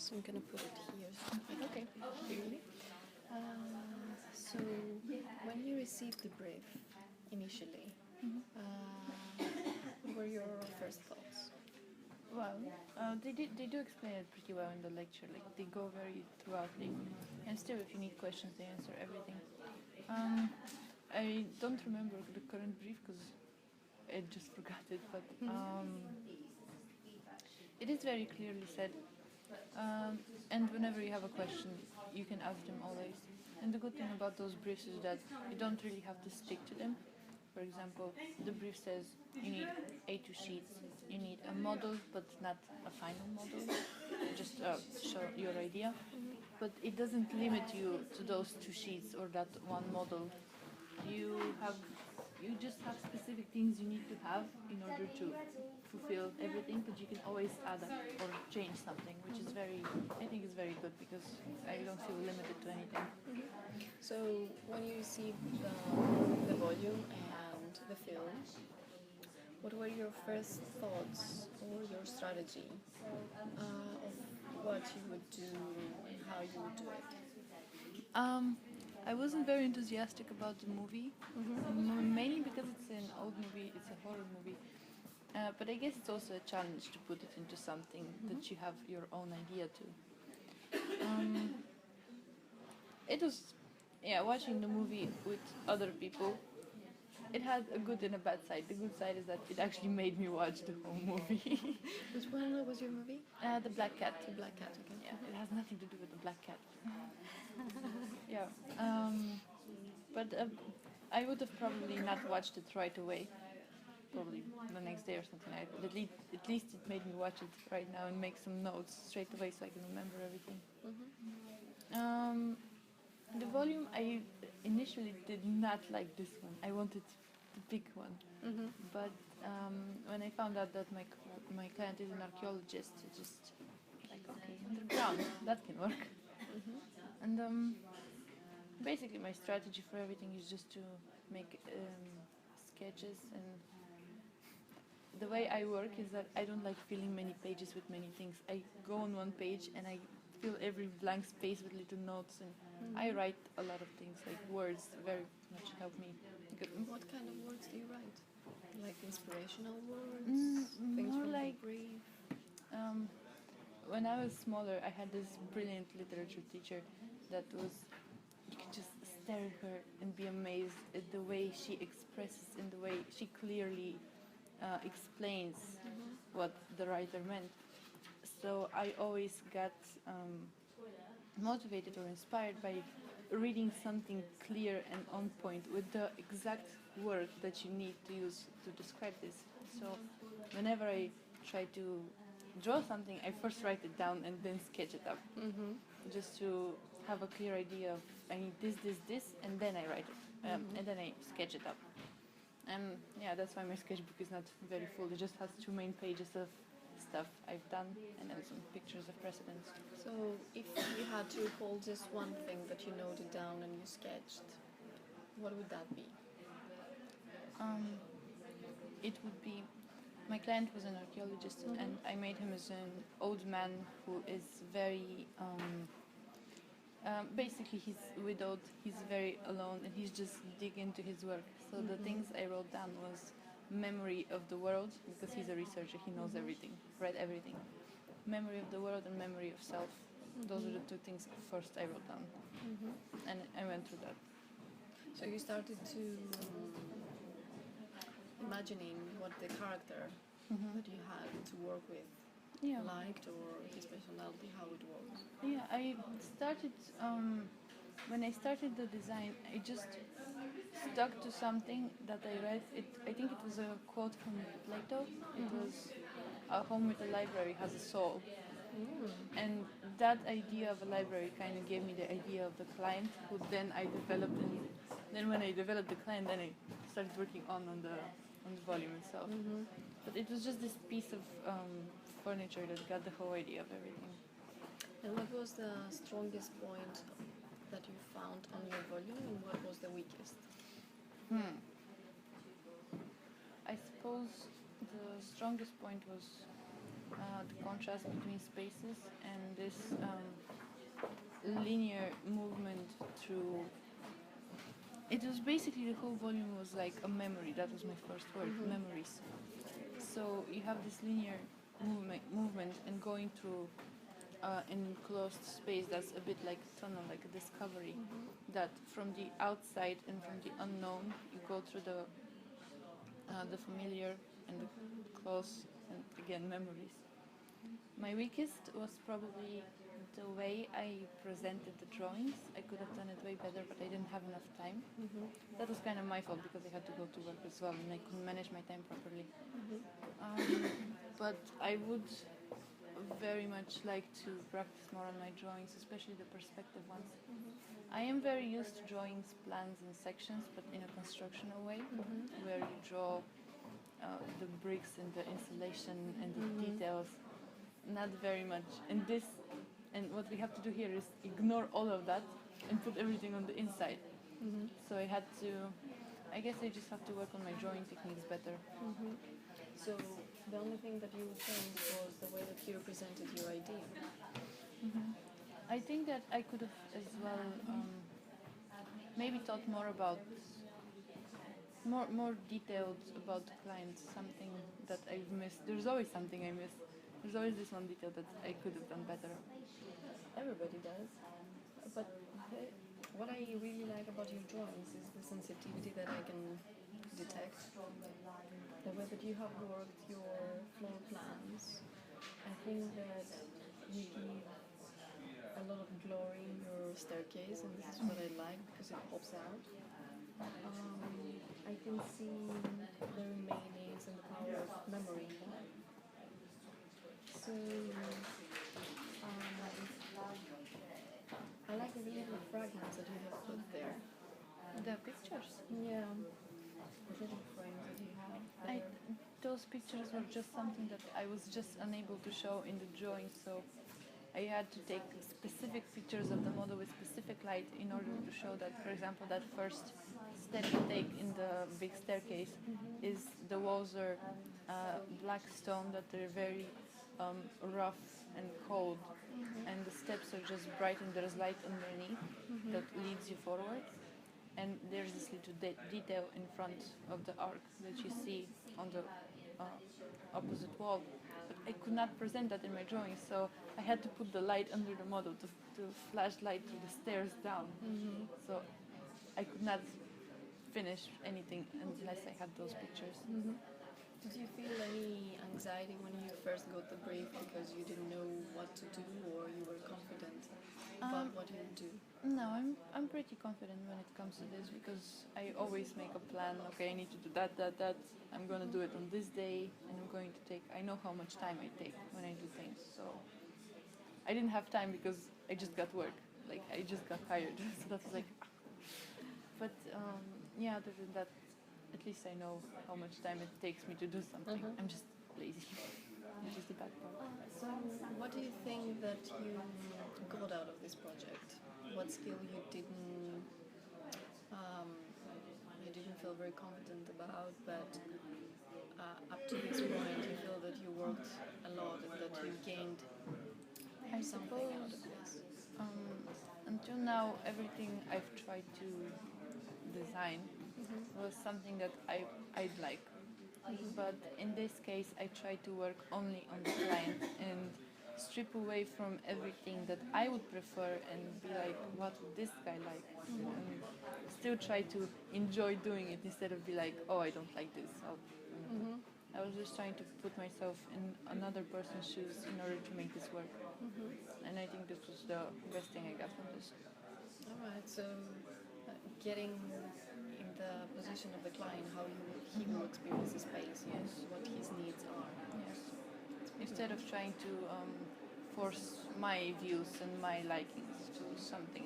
So I'm gonna put it here. Okay, really. So when you received the brief initially, what were your first thoughts? Well, they do explain it pretty well in the lecture. Like they go very throughoutly, and still, if you need questions, they answer everything. I don't remember the current brief because I just forgot it, but it is very clearly said. And whenever you have a question, you can ask them always. And the good thing about those briefs is that you don't really have to stick to them. For example, the brief says you need A2 sheets, you need a model, but not a final model, just show your idea. But it doesn't limit you to those 2 sheets or that one model. You just have specific things you need to have in order to fulfill everything, but you can always add up or change something, which is I think is very good because I don't feel limited to anything. So when you received the volume and the film, what were your first thoughts or your strategy of what you would do and how you would do it? I wasn't very enthusiastic about the movie, mainly because it's an old movie, it's a horror movie. But I guess it's also a challenge to put it into something that you have your own idea to. It was, watching the movie with other people. It had a good and a bad side. The good side is that it actually made me watch the whole movie. Which one was your movie? The Black Cat. The Black Cat, okay. Yeah, it has nothing to do with the Black Cat. Yeah. But I would have probably not watched it right away. Probably the next day or something like that. At least it made me watch it right now and make some notes straight away so I can remember everything. The volume, I initially did not like this one. I wanted the big one. But when I found out that my client is an archaeologist, it just like, okay, underground, that can work. And basically my strategy for everything is just to make sketches, and the way I work is that I don't like filling many pages with many things. I go on one page and I fill every blank space with little notes, and I write a lot of things, like words very much help me. What kind of words do you write? Like inspirational words? More Things from like the brief? when I was smaller, I had this brilliant literature teacher that was, you could just stare at her and be amazed at the way she expresses and the way she clearly explains what the writer meant. So I always got motivated or inspired by reading something clear and on point with the exact word that you need to use to describe this. So whenever I try to draw something, I first write it down and then sketch it up, just to have a clear idea of I need this, and then I write it, and then I sketch it up. And yeah, that's why my sketchbook is not very full. It just has 2 main pages of stuff I've done and then some pictures of precedents. So if you had to recall just one thing that you noted down and you sketched, what would that be? It would be, my client was an archaeologist, and I made him as an old man who is very, basically he's widowed, he's very alone, and he's just digging into his work. So the things I wrote down was memory of the world, because he's a researcher, he knows everything, read everything. Memory of the world and memory of self. Those are the 2 things first I wrote down. And I went through that. So you started to imagining what the character that you had to work with liked, or his personality, how it was. Yeah, I started, when I started the design, I just stuck to something that I read. I think it was a quote from Plato. It was, "A home with a library has a soul." And that idea of a library kind of gave me the idea of the client, who then I developed. And then when I developed the client, then I started working on the volume itself. But it was just this piece of furniture that got the whole idea of everything. And what was the strongest point that you found on your volume, and what was the weakest? I suppose the strongest point was the contrast between spaces and this linear movement through. It was basically the whole volume was like a memory. That was my first word, memories. So you have this linear movement and going through an enclosed space that's a bit like a tunnel, like a discovery. That from the outside and from the unknown, you go through the familiar and the close, and again memories. My weakest was probably the way I presented the drawings. I could have done it way better, but I didn't have enough time. That was kind of my fault because I had to go to work as well and I couldn't manage my time properly. But I would very much like to practice more on my drawings, especially the perspective ones. I am very used to drawing plans and sections, but in a constructional way, where you draw the bricks and the insulation and the details. Not very much. And what we have to do here is ignore all of that and put everything on the inside. So I guess I just have to work on my drawing techniques better. So the only thing that you changed was the way that you represented your idea. I think that I could have as well maybe thought more about more detailed about the client, something that I've missed. There's always something I miss. There's always this one detail that I could have done better. Everybody does. But what I really like about your drawings is the sensitivity that I can detect. The way that you have worked your floor plans. I think that you give a lot of glory in your staircase, and this is what I like because it pops out. I can see the remainings and the power of memory. So I like the little fragments that you have put there. The pictures. Yeah, the little frames that you have. Those pictures were just something that I was just unable to show in the drawing, so I had to take specific pictures of the model with specific light in order to show that, for example, that first step you take in the big staircase is the walls are black stone, that they're very rough and cold, and the steps are just bright and there's light underneath that leads you forward. And there's this little detail in front of the arc that you see on the opposite wall. But I could not present that in my drawing, so I had to put the light under the model to flash light through the stairs down. So I could not finish anything unless I had those pictures. Did you feel any anxiety when you first got the brief because you didn't know what to do, or you were confident about what you would do? No, I'm pretty confident when it comes to this because I always make a plan. Okay, I need to do that. I'm going to do it on this day, and I know how much time I take when I do things. So I didn't have time because I just got work. Like, I just got hired. So that's like... But yeah, other than that, at least I know how much time it takes me to do something. I'm just lazy. Which is the bad part. So what do you think that you got out of this project? What skill you didn't feel very confident about, but up to this point you feel that you worked a lot and that you gained something out of this? Until now, everything I've tried to design was something that I'd like. But in this case, I try to work only on the client and strip away from everything that I would prefer and be like, what would this guy like? And still try to enjoy doing it instead of be like, oh, I don't like this. I was just trying to put myself in another person's shoes in order to make this work. And I think this was the best thing I got from this. Alright, so getting in the position of the client, how he will experience the space, what his needs are. Yes. Instead of trying to force my views and my likings to something